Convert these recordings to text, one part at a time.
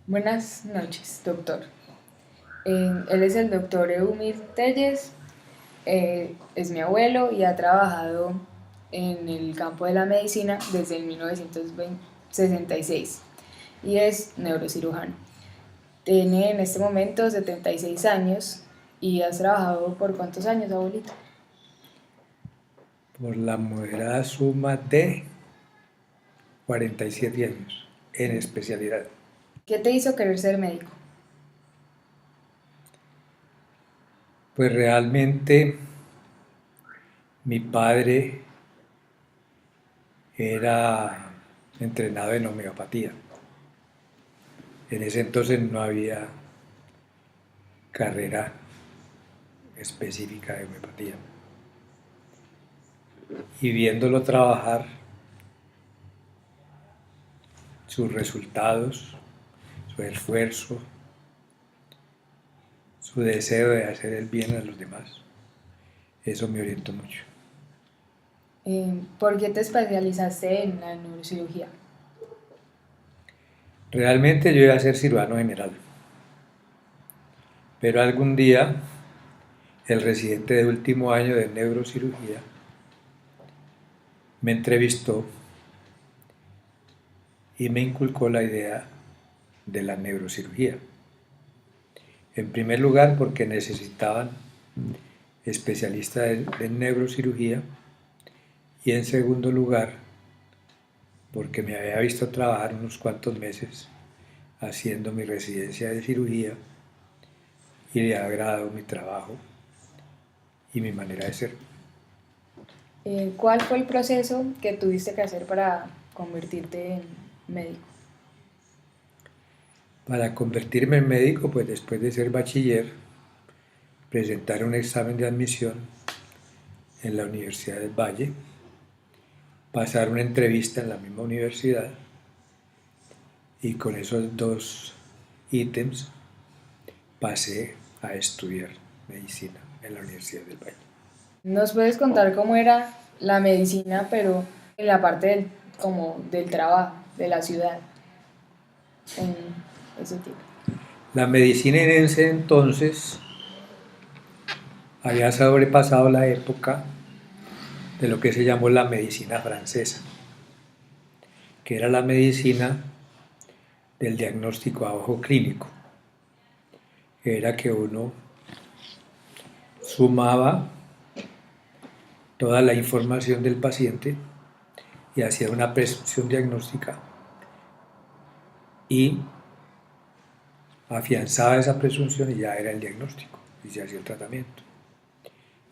Buenas noches, doctor. Él es el doctor Eumir Telles, es mi abuelo y ha trabajado en el campo de la medicina desde el 1966 y es neurocirujano. Tiene en este momento 76 años y has trabajado por ¿cuántos años, abuelito? Por la moderada suma de 47 años en especialidad. ¿Qué te hizo querer ser médico? Pues realmente mi padre era entrenado en homeopatía. En ese entonces no había carrera específica de homeopatía. Y viéndolo trabajar, sus resultados, su esfuerzo, su deseo de hacer el bien a los demás, eso me orientó mucho. ¿Por qué te especializaste en la neurocirugía? Realmente yo iba a ser cirujano general, pero algún día el residente de último año de neurocirugía me entrevistó y me inculcó la idea de la neurocirugía. En primer lugar, porque necesitaban especialistas en neurocirugía, y en segundo lugar, porque me había visto trabajar unos cuantos meses haciendo mi residencia de cirugía y le ha agradado mi trabajo y mi manera de ser. ¿Cuál fue el proceso que tuviste que hacer para convertirte en médico? Para convertirme en médico, pues después de ser bachiller, presentar un examen de admisión en la Universidad del Valle, pasar una entrevista en la misma universidad y con esos dos ítems pasé a estudiar medicina en la Universidad del Valle. ¿Nos puedes contar cómo era la medicina, pero en la parte como del trabajo, de la ciudad, en ese tipo? La medicina en ese entonces había sobrepasado la época de lo que se llamó la medicina francesa, que era la medicina del diagnóstico a ojo clínico. Era que uno sumaba toda la información del paciente y hacía una prescripción diagnóstica y afianzaba esa presunción y ya era el diagnóstico y se hacía el tratamiento.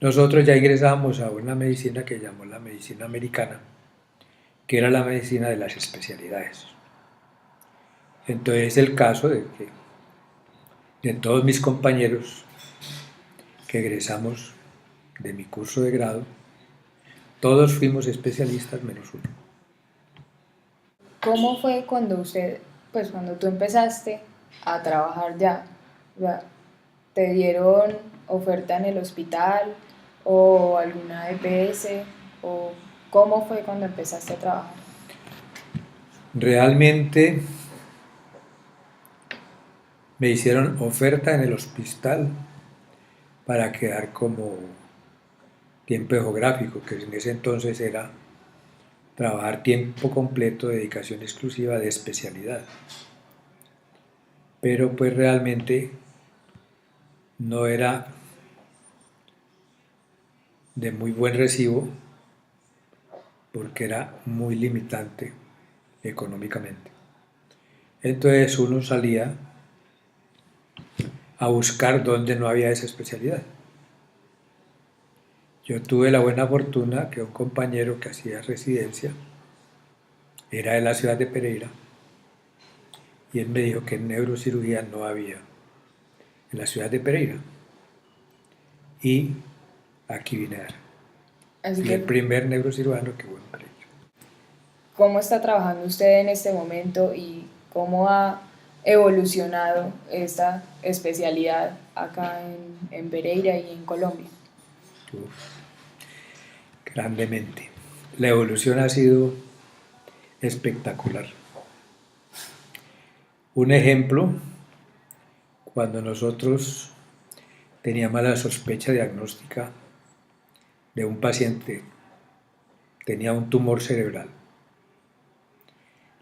Nosotros ya ingresábamos a una medicina que llamó la medicina americana, que era la medicina de las especialidades. Entonces es el caso de que de todos mis compañeros que egresamos de mi curso de grado, todos fuimos especialistas menos uno. ¿Cómo fue cuando cuando tú empezaste a trabajar ya? O sea, ¿te dieron oferta en el hospital o alguna EPS? ¿O cómo fue cuando empezaste a trabajar? Realmente me hicieron oferta en el hospital para quedar como tiempo geográfico, que en ese entonces era trabajar tiempo completo, dedicación exclusiva de especialidad. Pero pues realmente no era de muy buen recibo porque era muy limitante económicamente. Entonces uno salía a buscar dónde no había esa especialidad. Yo tuve la buena fortuna que un compañero que hacía residencia era de la ciudad de Pereira y él me dijo que en neurocirugía no había en la ciudad de Pereira y aquí vine a dar. Así Fui el que, primer neurocirujano que hubo en Pereira. ¿cómo está trabajando usted en este momento y cómo ha evolucionado esta especialidad acá en Pereira y en Colombia? Uf, grandemente. La evolución ha sido espectacular. Un ejemplo, cuando nosotros teníamos la sospecha diagnóstica de un paciente, tenía un tumor cerebral,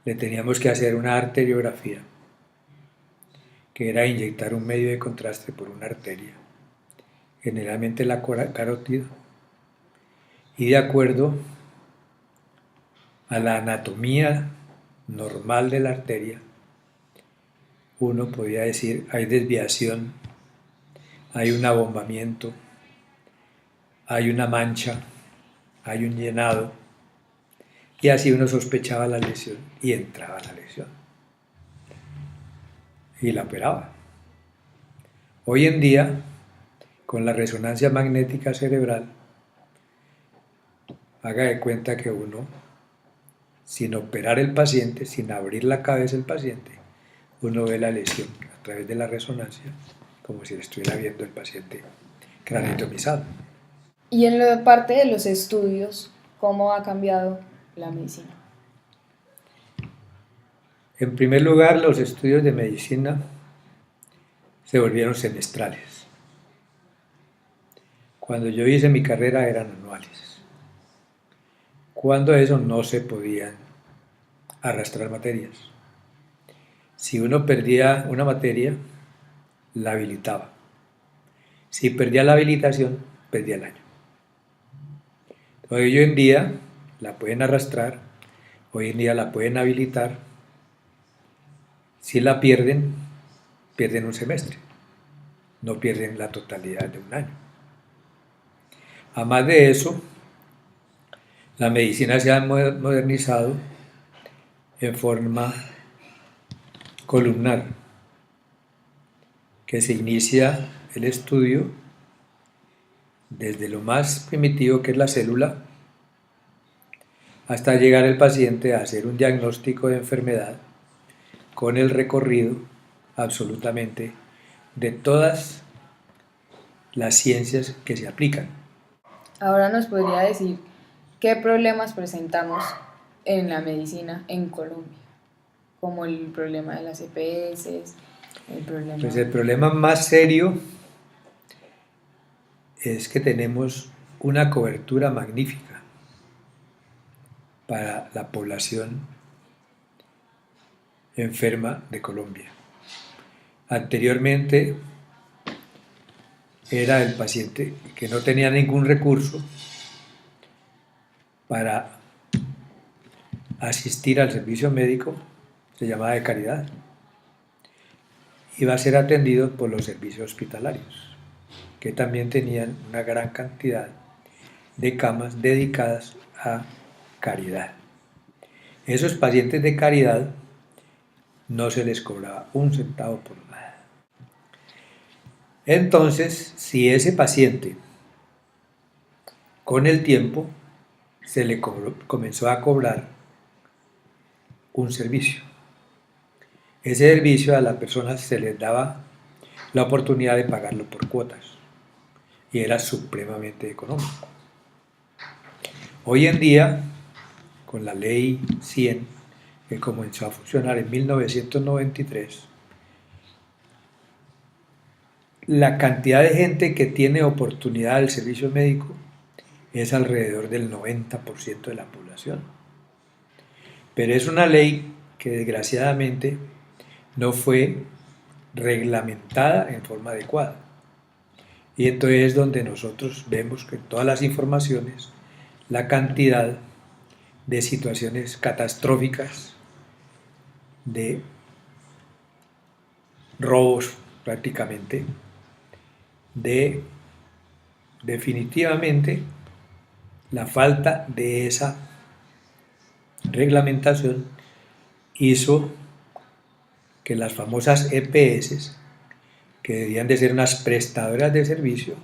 le teníamos que hacer una arteriografía, que era inyectar un medio de contraste por una arteria, generalmente la carótida, y de acuerdo a la anatomía normal de la arteria, uno podía decir hay desviación, hay un abombamiento, hay una mancha, hay un llenado, y así uno sospechaba la lesión y entraba la lesión y la operaba. Hoy en día, con la resonancia magnética cerebral, haga de cuenta que uno, sin operar el paciente, sin abrir la cabeza del paciente, uno ve la lesión a través de la resonancia, como si le estuviera viendo el paciente craneotomizado. Y en la parte de los estudios, ¿cómo ha cambiado la medicina? En primer lugar, los estudios de medicina se volvieron semestrales. Cuando yo hice mi carrera eran anuales. Cuando eso no se podían arrastrar materias. Si uno perdía una materia, la habilitaba. Si perdía la habilitación, perdía el año. Hoy en día la pueden arrastrar, hoy en día la pueden habilitar. Si la pierden, pierden un semestre, no pierden la totalidad de un año. Además de eso, la medicina se ha modernizado en forma columnar, que se inicia el estudio desde lo más primitivo que es la célula hasta llegar el paciente a hacer un diagnóstico de enfermedad con el recorrido absolutamente de todas las ciencias que se aplican. Ahora nos podría decir qué problemas presentamos en la medicina en Colombia, como el problema de las EPS, el problema... Pues el problema más serio es que tenemos una cobertura magnífica para la población enferma de Colombia. Anteriormente era el paciente que no tenía ningún recurso para asistir al servicio médico, se llamaba de caridad. Iba a ser atendido por los servicios hospitalarios, que también tenían una gran cantidad de camas dedicadas a caridad. Esos pacientes de caridad no se les cobraba un centavo por nada. Entonces, si ese paciente con el tiempo se le comenzó a cobrar un servicio, ese servicio a la persona se les daba la oportunidad de pagarlo por cuotas y era supremamente económico. Hoy en día, con la ley 100, que comenzó a funcionar en 1993, la cantidad de gente que tiene oportunidad del servicio médico es alrededor del 90% de la población. Pero es una ley que desgraciadamente no fue reglamentada en forma adecuada. Y entonces es donde nosotros vemos que en todas las informaciones la cantidad de situaciones catastróficas, de robos prácticamente, de definitivamente la falta de esa reglamentación hizo que las famosas EPS, que debían de ser unas prestadoras de servicio,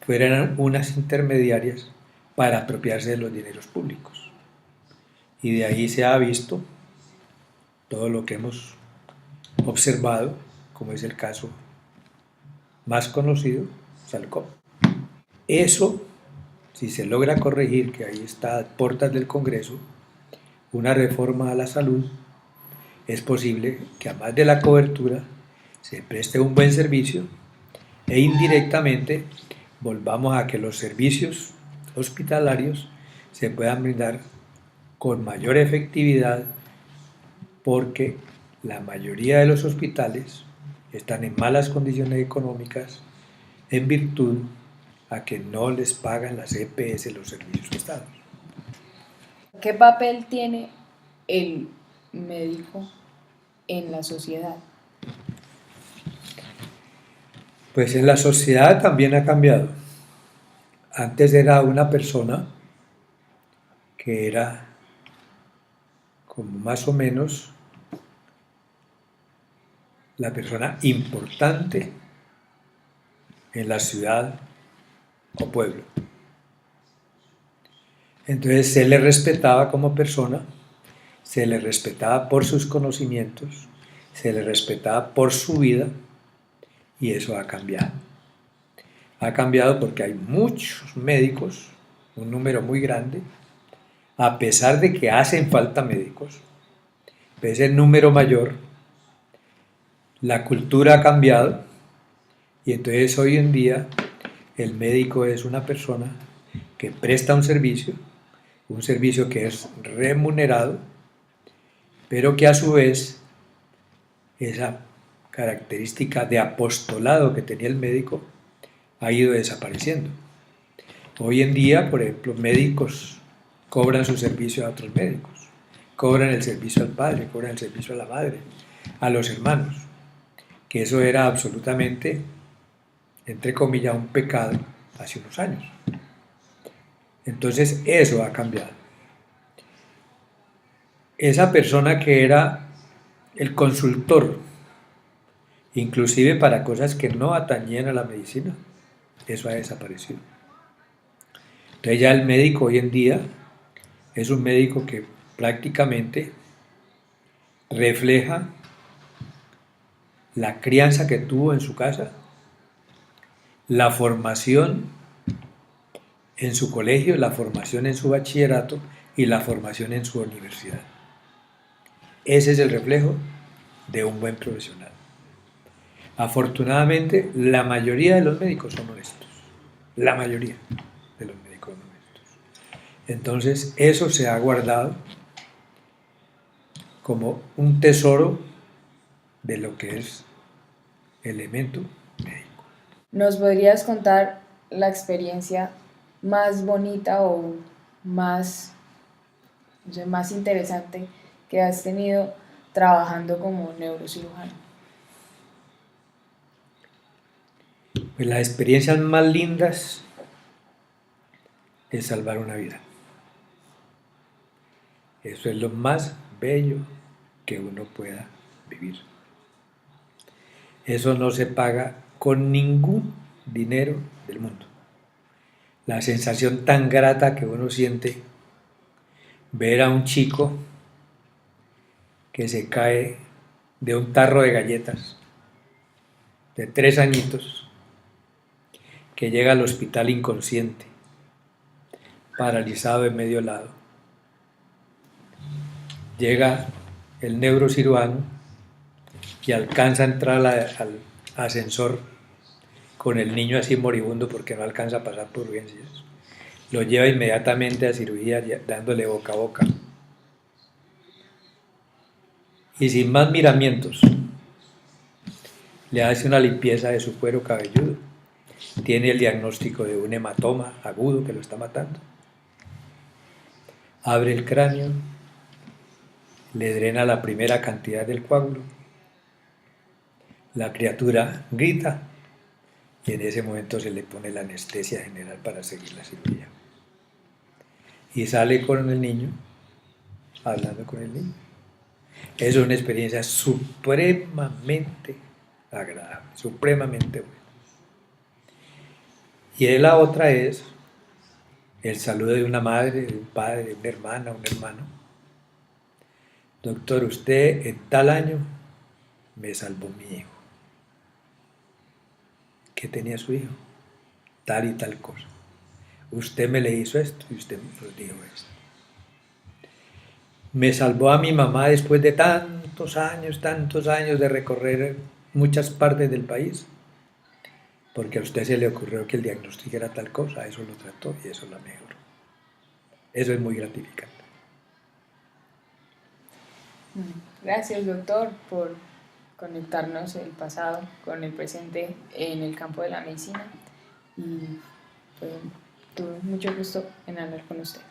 fueran unas intermediarias para apropiarse de los dineros públicos. Y de ahí se ha visto todo lo que hemos observado, como es el caso más conocido, Salcom. Eso, si se logra corregir, que ahí está a puertas del Congreso, una reforma a la salud, es posible que además de la cobertura se preste un buen servicio e indirectamente volvamos a que los servicios hospitalarios se puedan brindar con mayor efectividad porque la mayoría de los hospitales están en malas condiciones económicas en virtud a que no les pagan las EPS los servicios prestados. ¿Qué papel tiene el médico en la sociedad? Pues en la sociedad también ha cambiado. Antes era una persona que era como más o menos la persona importante en la ciudad o pueblo. Entonces se le respetaba como persona, se le respetaba por sus conocimientos, se le respetaba por su vida y eso ha cambiado. Ha cambiado porque hay muchos médicos, un número muy grande, a pesar de que hacen falta médicos, pero ese número mayor, la cultura ha cambiado y entonces hoy en día el médico es una persona que presta un servicio que es remunerado, pero que a su vez esa característica de apostolado que tenía el médico ha ido desapareciendo. Hoy en día, por ejemplo, médicos cobran su servicio a otros médicos, cobran el servicio al padre, cobran el servicio a la madre, a los hermanos, que eso era absolutamente, entre comillas, un pecado hace unos años. Entonces eso ha cambiado. Esa persona que era el consultor, inclusive para cosas que no atañían a la medicina, eso ha desaparecido. Entonces ya el médico hoy en día es un médico que prácticamente refleja la crianza que tuvo en su casa, la formación en su colegio, la formación en su bachillerato y la formación en su universidad. Ese es el reflejo de un buen profesional. Afortunadamente, la mayoría de los médicos son honestos. La mayoría de los médicos son honestos. Entonces, eso se ha guardado como un tesoro de lo que es el elemento médico. ¿Nos podrías contar la experiencia más bonita o más, no sé, más interesante que has tenido trabajando como neurocirujano? Pues las experiencias más lindas es salvar una vida. Eso es lo más bello que uno pueda vivir. Eso no se paga con ningún dinero del mundo. La sensación tan grata que uno siente ver a un chico que se cae de un tarro de galletas de 3 añitos, que llega al hospital inconsciente, paralizado en medio lado. Llega el neurocirujano y alcanza a entrar al ascensor con el niño así moribundo porque no alcanza a pasar por urgencias. Lo lleva inmediatamente a cirugía dándole boca a boca. Y sin más miramientos, le hace una limpieza de su cuero cabelludo. Tiene el diagnóstico de un hematoma agudo que lo está matando. Abre el cráneo, le drena la primera cantidad del coágulo. La criatura grita y en ese momento se le pone la anestesia general para seguir la cirugía. Y sale con el niño, hablando con el niño. Es una experiencia supremamente agradable, supremamente buena. Y la otra es el saludo de una madre, de un padre, de una hermana, un hermano. Doctor, usted en tal año me salvó mi hijo. ¿Qué tenía su hijo? Tal y tal cosa. Usted me le hizo esto y usted me dijo esto. me salvó a mi mamá después de tantos años de recorrer muchas partes del país, porque a usted se le ocurrió que el diagnóstico era tal cosa, eso lo trató y eso la mejoró. Eso es muy gratificante. Gracias, doctor, por conectarnos el pasado con el presente en el campo de la medicina y pues, tuve mucho gusto en hablar con usted.